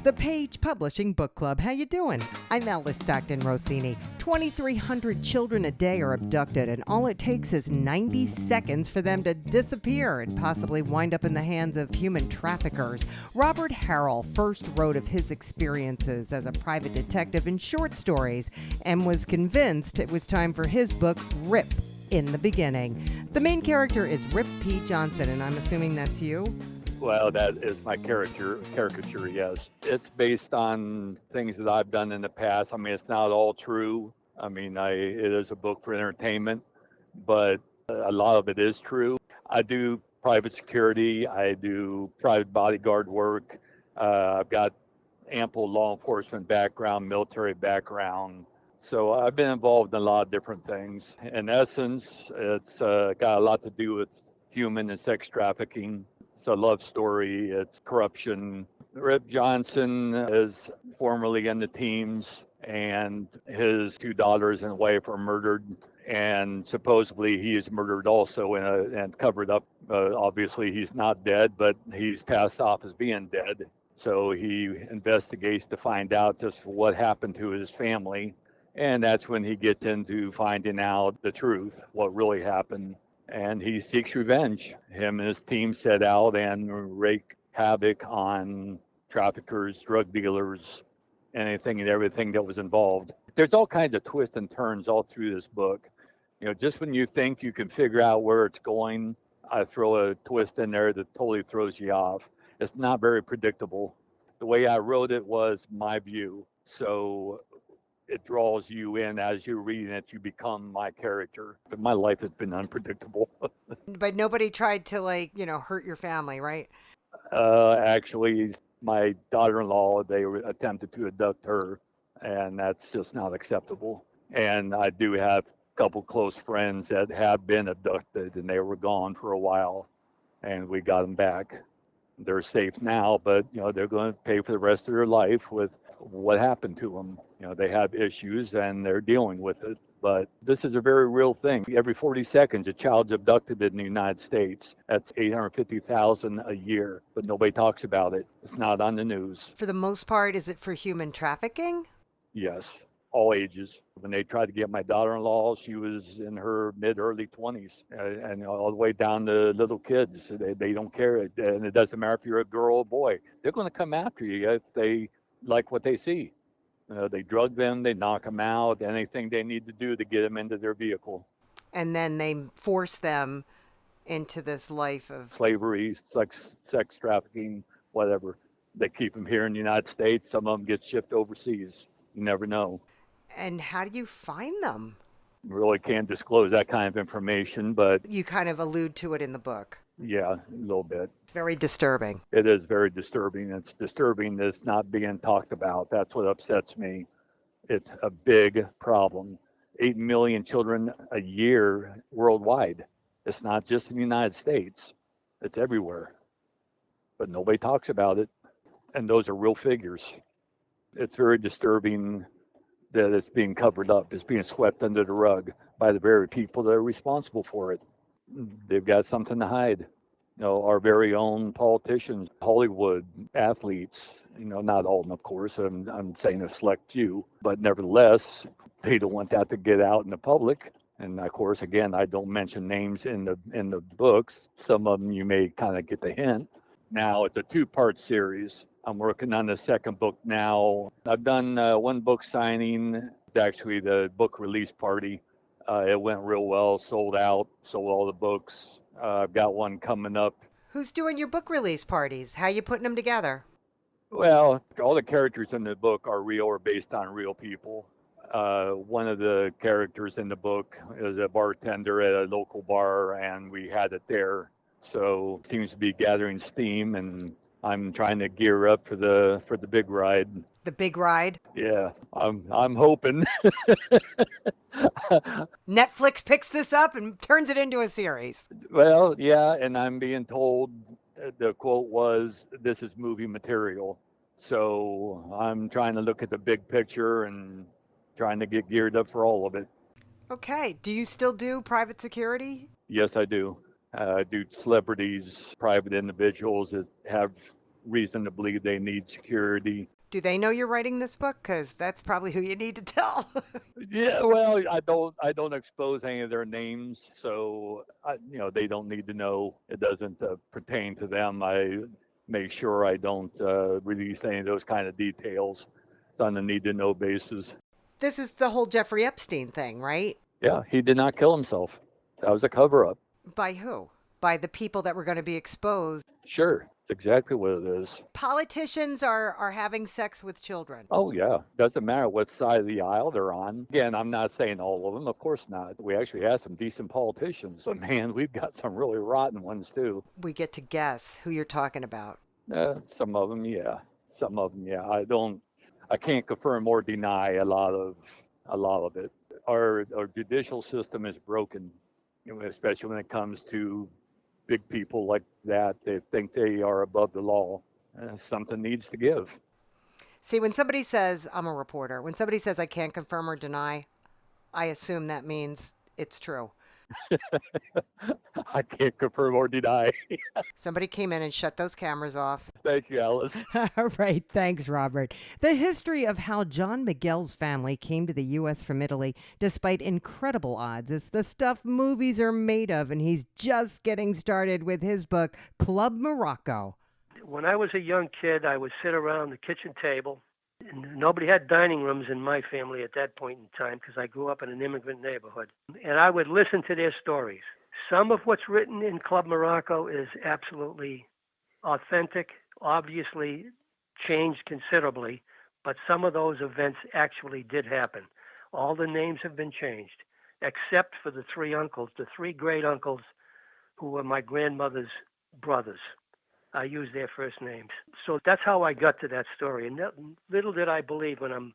the Page Publishing Book Club. How you doing? I'm Alice Stockton Rossini. 2,300 children a day are abducted, and all it takes is 90 seconds for them to disappear and possibly wind up in the hands of human traffickers. Robert Harrell first wrote of his experiences as a private detective in short stories and was convinced it was time for his book, Rip in the Beginning. The main character is Rip P. Johnson, and I'm assuming that's you? Well, that is my caricature, yes. It's based on things that I've done in the past. I mean, it's not all true. I mean, it is a book for entertainment, but a lot of it is true. I do private security. I do private bodyguard work. I've got ample law enforcement background, military background. So I've been involved in a lot of different things. In essence, it's got a lot to do with human and sex trafficking. It's a love story. It's corruption. Rip Johnson is formerly in the teams, and his two daughters and wife are murdered. And supposedly he is murdered also and covered up. Obviously, he's not dead, but he's passed off as being dead. So he investigates to find out just what happened to his family. And that's when he gets into finding out the truth, what really happened. And he seeks revenge. Him and his team set out and wreak havoc on traffickers, drug dealers, anything and everything that was involved. There's all kinds of twists and turns all through this book. You know, just when you think you can figure out where it's going, I throw a twist in there that totally throws you off. It's not very predictable. The way I wrote it was my view. So it draws you in as you're reading it. You become my character. But my life has been unpredictable. But nobody tried to, hurt your family, right? Actually, my daughter-in-law, they attempted to abduct her, and that's just not acceptable. And I do have a couple close friends that have been abducted, and they were gone for a while, and we got them back. They're safe now, but they're going to pay for the rest of their life with what happened to them. They have issues and they're dealing with it. But this is a very real thing. Every 40 seconds, a child's abducted in the United States. That's 850,000 a year, but nobody talks about it. It's not on the news. For the most part, is it for human trafficking? Yes, all ages. When they tried to get my daughter-in-law, she was in her mid-early 20s, and all the way down to little kids. They don't care, and it doesn't matter if you're a girl or boy. They're going to come after you if they like what they see. They drug them, they knock them out, anything they need to do to get them into their vehicle. And then they force them into this life of slavery, sex trafficking, whatever. They keep them here in the United States. Some of them get shipped overseas. You never know. And how do you find them? Really can't disclose that kind of information, but you kind of allude to it in the book. Yeah, a little bit. Very disturbing. It is very disturbing. It's disturbing that it's not being talked about. That's what upsets me. It's a big problem. 8 million children a year worldwide. It's not just in the United States. It's everywhere. But nobody talks about it. And those are real figures. It's very disturbing that it's being covered up. It's being swept under the rug by the very people that are responsible for it. They've got something to hide. Our very own politicians, Hollywood, athletes, not all of them, of course. I'm saying a select few, but nevertheless, they don't want that to get out in the public. And of course, again, I don't mention names in the books. Some of them you may kind of get the hint. Now it's a 2-part series. I'm working on the second book now. I've done one book signing. It's actually the book release party. It went real well, sold out, sold all the books. I've got one coming up. Who's doing your book release parties? How you putting them together? Well, all the characters in the book are real or based on real people. One of the characters in the book is a bartender at a local bar, and we had it there. So it seems to be gathering steam, and I'm trying to gear up for the big ride. The big ride? Yeah, I'm hoping. Netflix picks this up and turns it into a series. Well, yeah, and I'm being told the quote was, "This is movie material." So I'm trying to look at the big picture and trying to get geared up for all of it. Okay. Do you still do private security? Yes, I do. I do celebrities, private individuals that have reason to believe they need security. Do they know you're writing this book? Because that's probably who you need to tell. Yeah, well, I don't expose any of their names, so they don't need to know. It doesn't pertain to them. I make sure I don't release any of those kind of details. It's on a need to know basis. This is the whole Jeffrey Epstein thing, right? Yeah, he did not kill himself. That was a cover up. By who? By the people that were going to be exposed. Sure, it's exactly what it is. Politicians are having sex with children. Oh yeah, doesn't matter what side of the aisle they're on. Again, I'm not saying all of them, of course not. We actually have some decent politicians, but man, we've got some really rotten ones too. We get to guess who you're talking about. Some of them, yeah. Some of them, yeah. I can't confirm or deny a lot of it. Our judicial system is broken, especially when it comes to big people like that. They think they are above the law. Something needs to give. See, when somebody says, I'm a reporter, when somebody says I can't confirm or deny, I assume that means it's true. I can't confirm or deny. Somebody came in and shut those cameras off. Thank you, Alice. All right. Thanks, Robert. The history of how John Miguel's family came to the U.S. from Italy, despite incredible odds, is the stuff movies are made of, and he's just getting started with his book, Club Morocco. When I was a young kid, I would sit around the kitchen table. Nobody had dining rooms in my family at that point in time because I grew up in an immigrant neighborhood. And I would listen to their stories. Some of what's written in Club Morocco is absolutely authentic, obviously changed considerably, but some of those events actually did happen. All the names have been changed, except for the three uncles, the three great uncles who were my grandmother's brothers. I use their first names. So that's how I got to that story. And little did I believe when I'm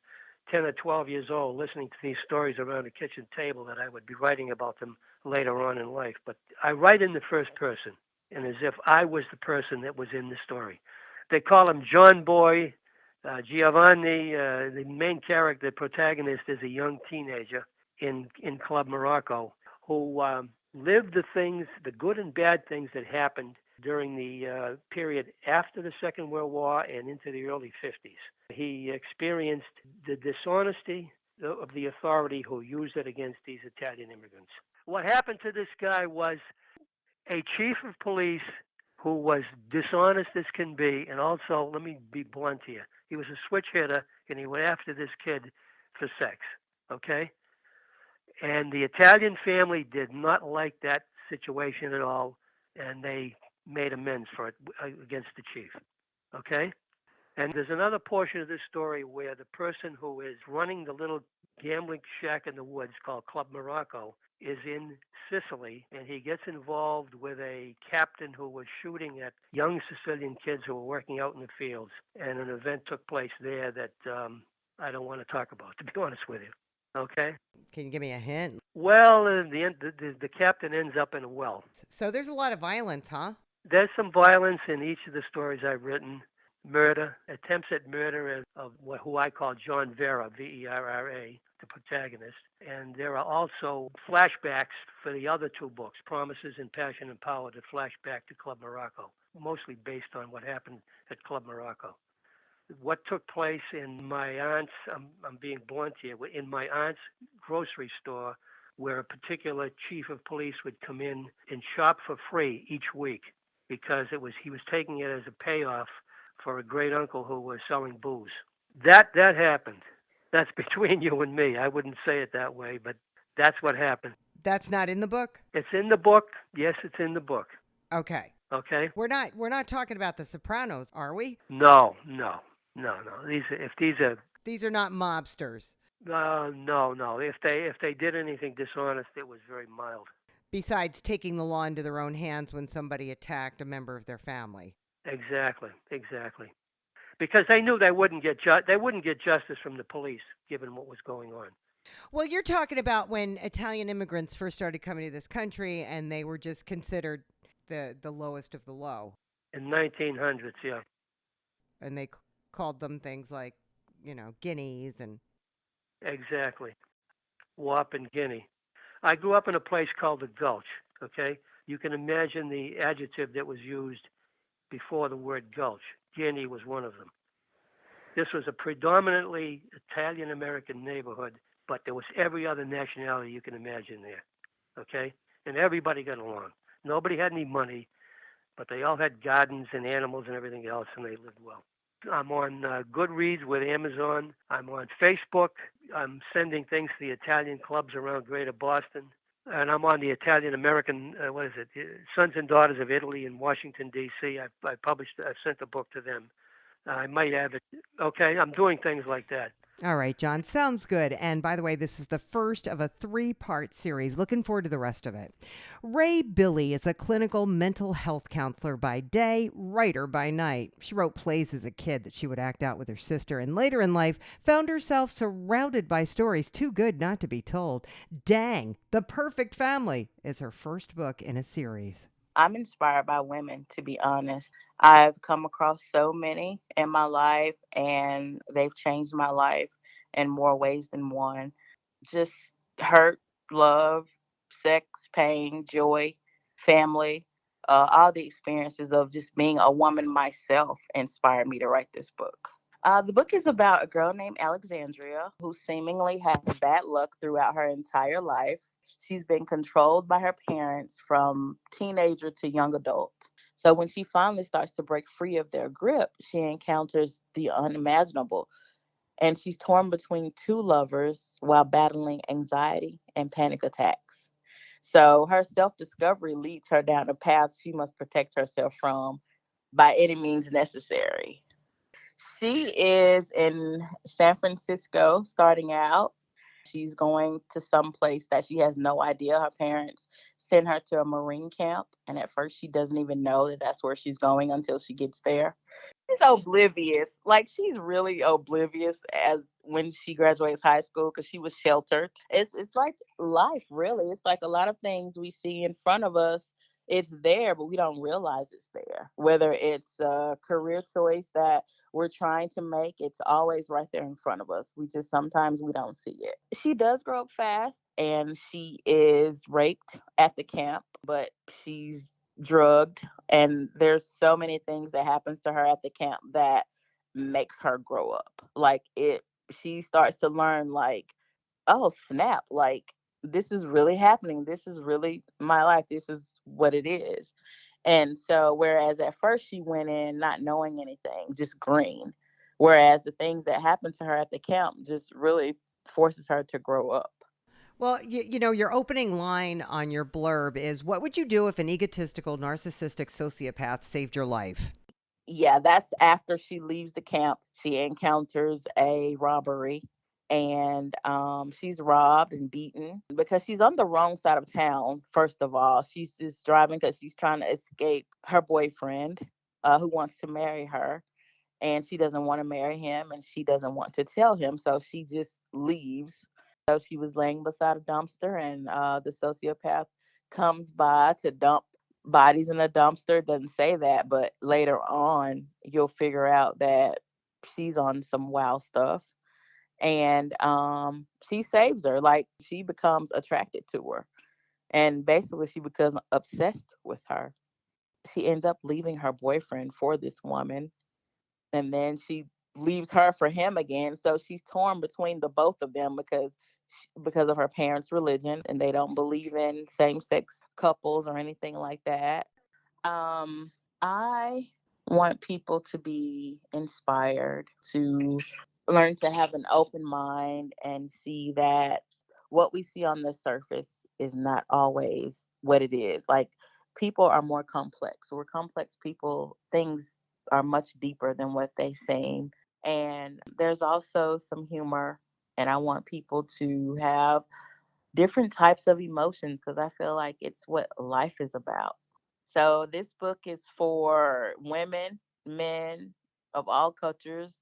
10 or 12 years old listening to these stories around a kitchen table that I would be writing about them later on in life. But I write in the first person and as if I was the person that was in the story. They call him John Boy. Giovanni, the main character, the protagonist, is a young teenager in Club Morocco who lived the things, the good and bad things that happened during the period after the Second World War and into the early 50s. He experienced the dishonesty of the authority who used it against these Italian immigrants. What happened to this guy was a chief of police who was dishonest as can be, and also, let me be blunt here, he was a switch hitter, and he went after this kid for sex, okay? And the Italian family did not like that situation at all, and they made amends for it against the chief. Okay? And there's another portion of this story where the person who is running the little gambling shack in the woods called Club Morocco is in Sicily, and he gets involved with a captain who was shooting at young Sicilian kids who were working out in the fields. And an event took place there that I don't want to talk about, to be honest with you. Okay? Can you give me a hint? Well, in the end, the captain ends up in a well. So there's a lot of violence, huh? There's some violence in each of the stories I've written. Murder, attempts at murder of who I call John Vera, Verra, the protagonist. And there are also flashbacks for the other two books, Promises and Passion and Power, that flash back to Club Morocco, mostly based on what happened at Club Morocco. What took place in my aunt's, I'm being blunt here, in my aunt's grocery store, where a particular chief of police would come in and shop for free each week because he was taking it as a payoff for a great uncle who was selling booze. That happened. That's between you and me. I wouldn't say it that way, but that's what happened. That's not in the book? It's in the book. Yes, it's in the book. Okay. Okay? We're not talking about The Sopranos, are we? No. These are not mobsters. No. If they did anything dishonest, it was very mild. Besides taking the law into their own hands when somebody attacked a member of their family. Exactly. Because they knew they wouldn't get justice from the police, given what was going on. Well, you're talking about when Italian immigrants first started coming to this country, and they were just considered the lowest of the low. In 1900s, yeah. And they called them things like, guineas and... Exactly. Wop and guinea. I grew up in a place called the Gulch, okay? You can imagine the adjective that was used before the word gulch. G&E was one of them. This was a predominantly Italian American neighborhood, but there was every other nationality you can imagine there. Okay? And everybody got along. Nobody had any money, but they all had gardens and animals and everything else, and they lived well. I'm on Goodreads with Amazon. I'm on Facebook. I'm sending things to the Italian clubs around Greater Boston. And I'm on the Italian American, Sons and Daughters of Italy in Washington, D.C. I sent a book to them. I might have it. Okay, I'm doing things like that. All right, John, sounds good. And by the way, this is the first of a 3-part series. Looking forward to the rest of it. Ray Billy is a clinical mental health counselor by day, writer by night. She wrote plays as a kid that she would act out with her sister, and later in life found herself surrounded by stories too good not to be told. Dang, The Perfect Family is her first book in a series. I'm inspired by women, to be honest. I've come across so many in my life, and they've changed my life in more ways than one. Just hurt, love, sex, pain, joy, family, all the experiences of just being a woman myself inspired me to write this book. The book is about a girl named Alexandria who seemingly had bad luck throughout her entire life. She's been controlled by her parents from teenager to young adult. So when she finally starts to break free of their grip, she encounters the unimaginable. And she's torn between 2 lovers while battling anxiety and panic attacks. So her self-discovery leads her down a path she must protect herself from by any means necessary. She is in San Francisco starting out. She's going to some place that she has no idea. Her parents send her to a Marine camp, and at first she doesn't even know that that's where she's going until she gets there. She's oblivious. Like, she's really oblivious as when she graduates high school because she was sheltered. It's like life, really. It's like a lot of things we see in front of us. It's there, but we don't realize it's there. Whether it's a career choice that we're trying to make, it's always right there in front of us. Sometimes we don't see it. She does grow up fast, and she is raped at the camp, but she's drugged, and there's so many things that happens to her at the camp that makes her grow up. She starts to learn, like, oh snap, like, this is really happening. This is really my life. This is what it is. And so, whereas at first she went in not knowing anything, just green, whereas the things that happened to her at the camp just really forces her to grow up. Well, your opening line on your blurb is, what would you do if an egotistical, narcissistic sociopath saved your life? Yeah, that's after she leaves the camp. She encounters a robbery, and she's robbed and beaten because she's on the wrong side of town. First of all, she's just driving because she's trying to escape her boyfriend, who wants to marry her, and she doesn't want to marry him, and she doesn't want to tell him, so she just leaves. So she was laying beside a dumpster, and the sociopath comes by to dump bodies in a dumpster. Doesn't say that, but later on you'll figure out that she's on some wild stuff. And she saves her. Like, she becomes attracted to her, and basically she becomes obsessed with her. She ends up leaving her boyfriend for this woman, and then she leaves her for him again. So she's torn between the both of them because of her parents' religion, and they don't believe in same-sex couples or anything like that. I want people to be inspired to learn to have an open mind and see that what we see on the surface is not always what it is. Like, people are more complex. We're complex people. Things are much deeper than what they seem. And there's also some humor. And I want people to have different types of emotions because I feel like it's what life is about. So this book is for women, men of all cultures,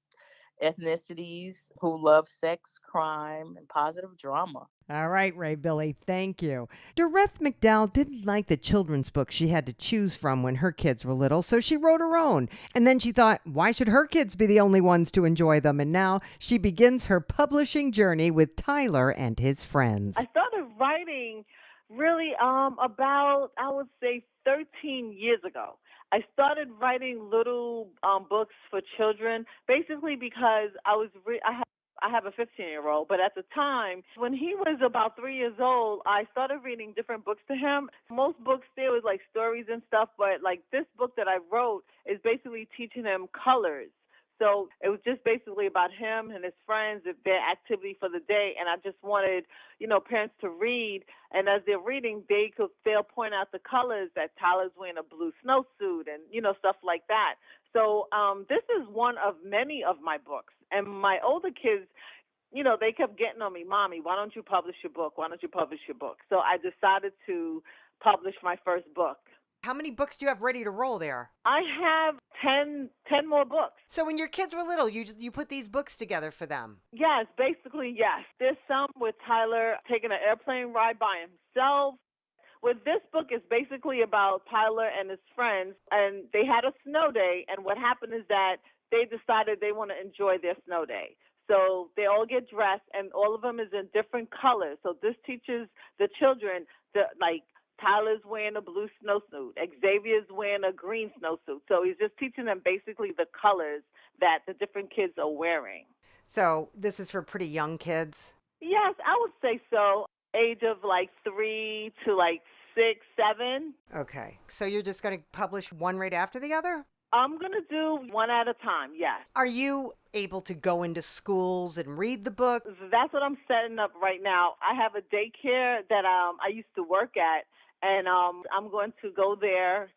ethnicities who love sex, crime, and positive drama. All right, Ray Billy, thank you. Doreth McDowell didn't like the children's books she had to choose from when her kids were little, so she wrote her own. And then she thought, why should her kids be the only ones to enjoy them? And now she begins her publishing journey with Tyler and his friends. I started writing really about, I would say, 13 years ago. I started writing little books for children, basically because I have a 15-year-old, but at the time when he was about 3 years old, I started reading different books to him. Most books there was like stories and stuff, but like this book that I wrote is basically teaching him colors. So it was just basically about him and his friends, their activity for the day, and I just wanted, parents to read, and as they're reading, they'll point out the colors that Tyler's wearing a blue snowsuit and stuff like that. So this is one of many of my books, and my older kids, they kept getting on me, Mommy, why don't you publish your book? Why don't you publish your book? So I decided to publish my first book. How many books do you have ready to roll there? I have 10 more books. So when your kids were little, you put these books together for them. Yes, basically, yes. There's some with Tyler taking an airplane ride by himself. With this book, it's basically about Tyler and his friends, and they had a snow day, and what happened is that they decided they want to enjoy their snow day. So they all get dressed, and all of them is in different colors. So this teaches the children Tyler's wearing a blue snowsuit. Xavier's wearing a green snowsuit. So he's just teaching them basically the colors that the different kids are wearing. So this is for pretty young kids? Yes, I would say so. Age of 3 to 6, 7. Okay. So you're just going to publish one right after the other? I'm going to do one at a time, yes. Are you able to go into schools and read the book? That's what I'm setting up right now. I have a daycare that I used to work at, and I'm going to go there,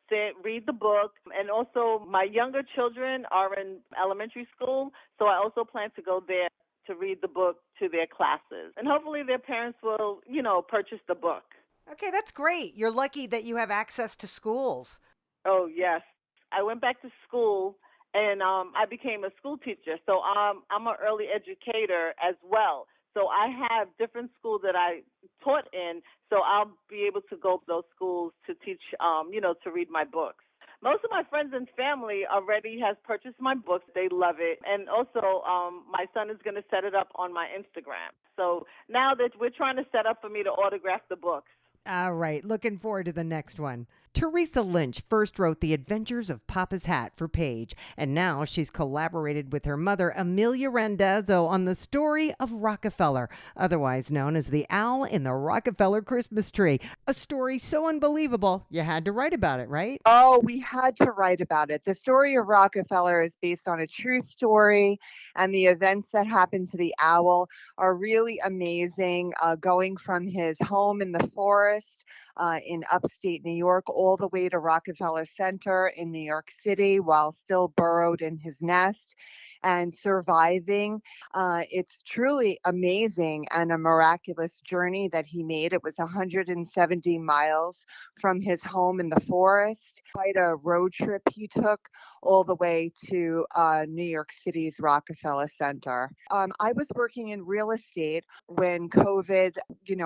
read the book. And also my younger children are in elementary school, so I also plan to go there to read the book to their classes. And hopefully their parents will, purchase the book. Okay, that's great. You're lucky that you have access to schools. Oh, yes. I went back to school, and I became a school teacher. So I'm an early educator as well. So I have different schools that I taught in, so I'll be able to go to those schools to teach, to read my books. Most of my friends and family already has purchased my books. They love it. And also, my son is going to set it up on my Instagram. So now that we're trying to set up for me to autograph the books. All right, looking forward to the next one. Teresa Lynch first wrote The Adventures of Papa's Hat for Page, and now she's collaborated with her mother, Amelia Randazzo, on the story of Rockefeller, otherwise known as the Owl in the Rockefeller Christmas Tree. A story so unbelievable, you had to write about it, right? Oh, we had to write about it. The story of Rockefeller is based on a true story, and the events that happened to the owl are really amazing, going from his home in the forest in upstate New York all the way to Rockefeller Center in New York City while still burrowed in his nest and surviving. It's truly amazing and a miraculous journey that he made. It was 170 miles from his home in the forest, quite a road trip he took all the way to New York City's Rockefeller Center. I was working in real estate when COVID,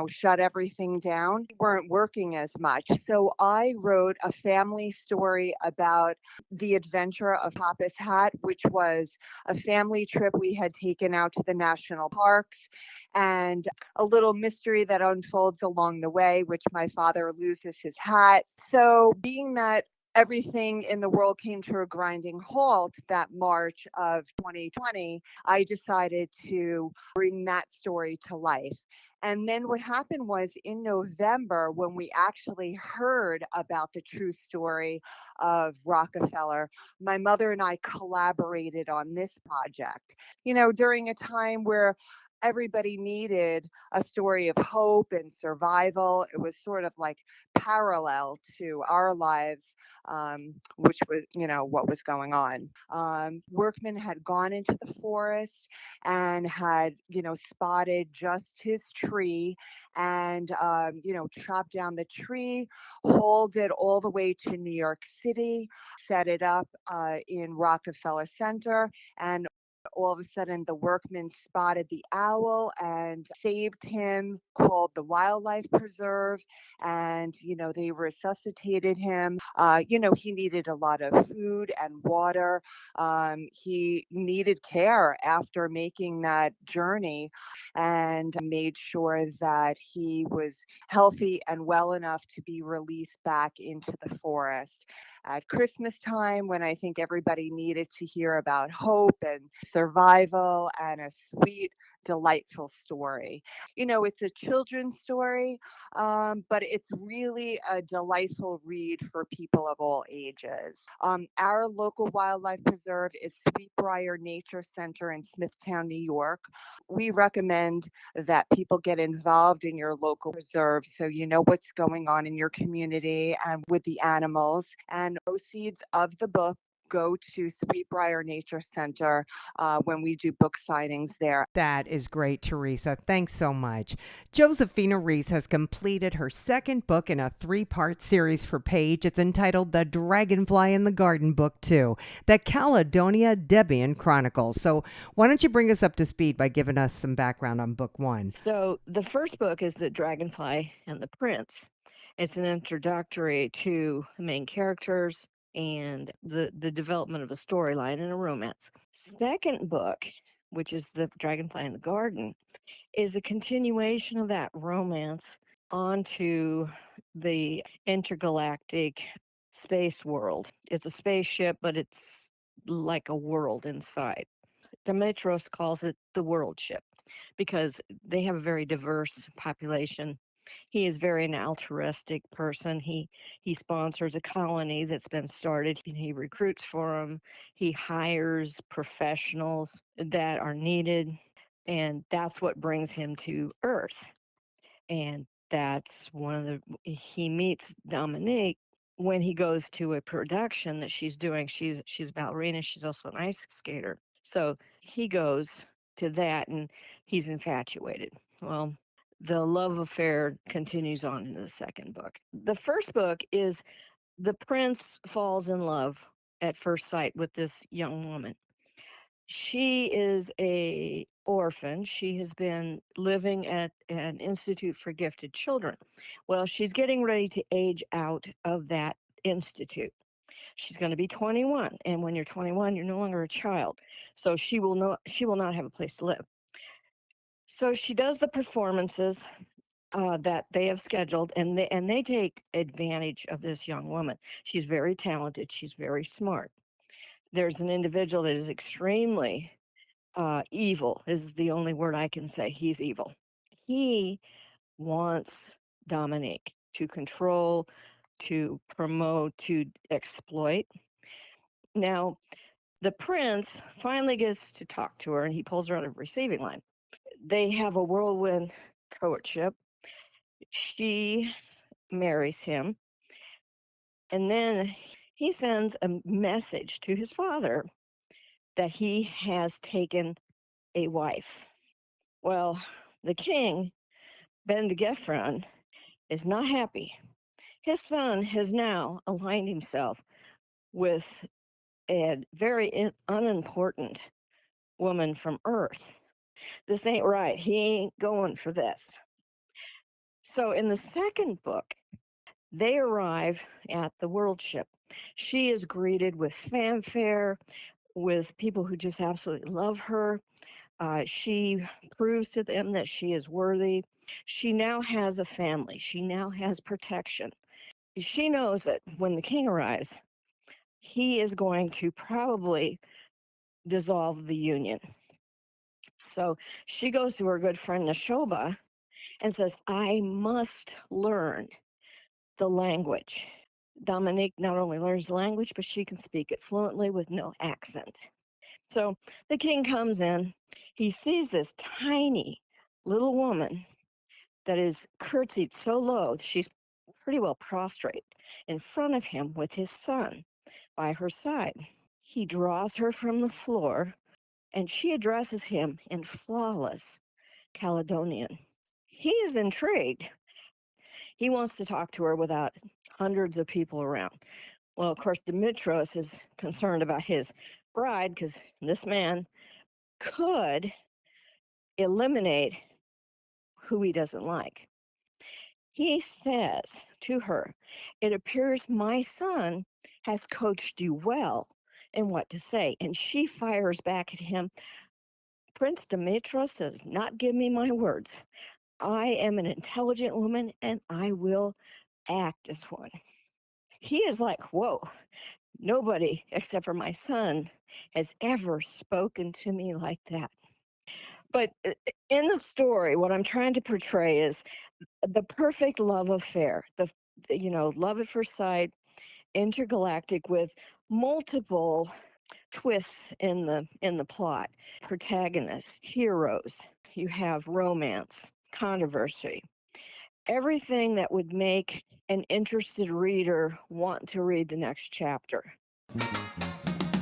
shut everything down. We weren't working as much. So I wrote a family story about the adventure of Papa's Hat, which was a family trip we had taken out to the national parks, and a little mystery that unfolds along the way, which my father loses his hat. So being that everything in the world came to a grinding halt that March of 2020, I decided to bring that story to life. And then what happened was in November, when we actually heard about the true story of Rockefeller, my mother and I collaborated on this project. During a time where everybody needed a story of hope and survival. It was sort of like parallel to our lives, which was, what was going on. Workmen had gone into the forest and had, spotted just his tree and, chopped down the tree, hauled it all the way to New York City, set it up in Rockefeller Center, and all of a sudden the workmen spotted the owl and saved him, called the wildlife preserve, and they resuscitated him. He needed a lot of food and water. He needed care after making that journey, and made sure that he was healthy and well enough to be released back into the forest. at Christmas time when I think everybody needed to hear about hope and survival and a sweet, delightful story. You know, it's a children's story, but it's really a delightful read for people of all ages. Our local wildlife preserve is Sweetbriar Nature Center in Smithtown, New York. We recommend that people get involved in your local preserve so you know what's going on in your community and with the animals. And proceeds of the book go to Sweetbriar Nature Center when we do book signings there. That is great, Teresa. Thanks so much. Josephina Reese has completed her second book in a 3-part series for Page. It's entitled The Dragonfly in the Garden, Book 2, The Caledonia Debian Chronicles. So why don't you bring us up to speed by giving us some background on Book 1? So the first book is The Dragonfly and the Prince. It's an introductory to the main characters and the development of a storyline and a romance. Second book, which is The Dragonfly in the Garden, is a continuation of that romance onto the intergalactic space world. It's a spaceship, but it's like a world inside. Demetros calls it the world ship because they have a very diverse population. He is very an altruistic person. He sponsors a colony that's been started. He recruits for them. He hires professionals that are needed, and that's what brings him to Earth. And that's one of the he meets Dominique when he goes to a production that she's doing. She's a ballerina. She's also an ice skater. So he goes to that and he's infatuated. Well, the love affair continues on in the second book. The first book is the prince falls in love at first sight with this young woman. She is a orphan. She has been living at an institute for gifted children. Well, she's getting ready to age out of that institute. She's going to be 21, and when you're 21, you're no longer a child. So she will not have a place to live. So she does the performances that they have scheduled, and they take advantage of this young woman. She's very talented. She's very smart. There's an individual that is extremely evil. Is the only word I can say. He's evil. He wants Dominique to control, to promote, to exploit. Now, the prince finally gets to talk to her and he pulls her out of receiving line. They have a whirlwind courtship. She marries him. And then he sends a message to his father that he has taken a wife. Well, the king, Ben-Gesserit, is not happy. His son has now aligned himself with a very unimportant woman from Earth. This ain't right. He ain't going for this. So in the second book, they arrive at the world ship. She is greeted with fanfare, with people who just absolutely love her. She proves to them that she is worthy. She now has a family. She now has protection. She knows that when the king arrives, he is going to probably dissolve the union. So she goes to her good friend Nashoba and says, I must learn the language. Dominique not only learns the language, but she can speak it fluently with no accent. So the king comes in. He sees this tiny little woman that is curtsied so low, she's pretty well prostrate in front of him with his son by her side. He draws her from the floor and she addresses him in flawless Caledonian. He is intrigued. He wants to talk to her without hundreds of people around. Well, of course, Demetros is concerned about his bride because this man could eliminate who he doesn't like. He says to her, it appears my son has coached you well in what to say. And she fires back at him, Prince Demetros does not give me my words. I am an intelligent woman and I will act as one. he is like, whoa, nobody except for my son has ever spoken to me like that. But in the story, what I'm trying to portray is the perfect love affair, love at first sight, intergalactic with multiple twists in the plot, protagonists, heroes. You have romance, controversy, everything that would make an interested reader want to read the next chapter.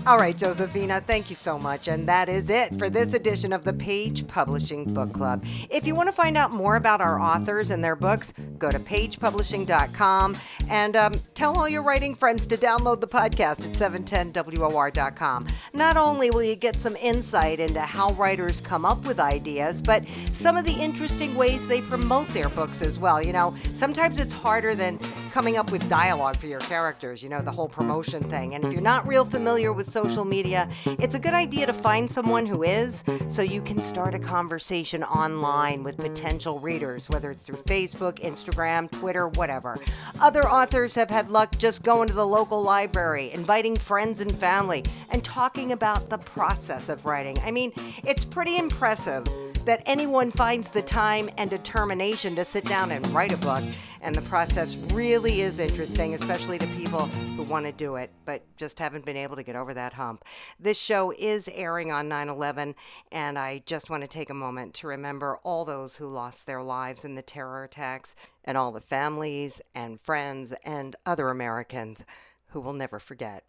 All right, Josephina, thank you so much. And that is it for this edition of the Page Publishing Book Club. If you want to find out more about our authors and their books, go to pagepublishing.com and tell all your writing friends to download the podcast at 710WOR.com. Not only will you get some insight into how writers come up with ideas, but some of the interesting ways they promote their books as well. You know, sometimes it's harder than coming up with dialogue for your characters, you know, the whole promotion thing. And if you're not real familiar with social media, it's a good idea to find someone who is, so you can start a conversation online with potential readers, whether it's through Facebook, Instagram, Twitter, whatever. Other authors have had luck just going to the local library, inviting friends and family, and talking about the process of writing. I mean, it's pretty impressive that anyone finds the time and determination to sit down and write a book. And the process really is interesting, especially to people who want to do it, but just haven't been able to get over that hump. This show is airing on 9/11, and I just want to take a moment to remember all those who lost their lives in the terror attacks, and all the families and friends and other Americans who will never forget.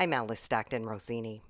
I'm Alice Stockton Rossini.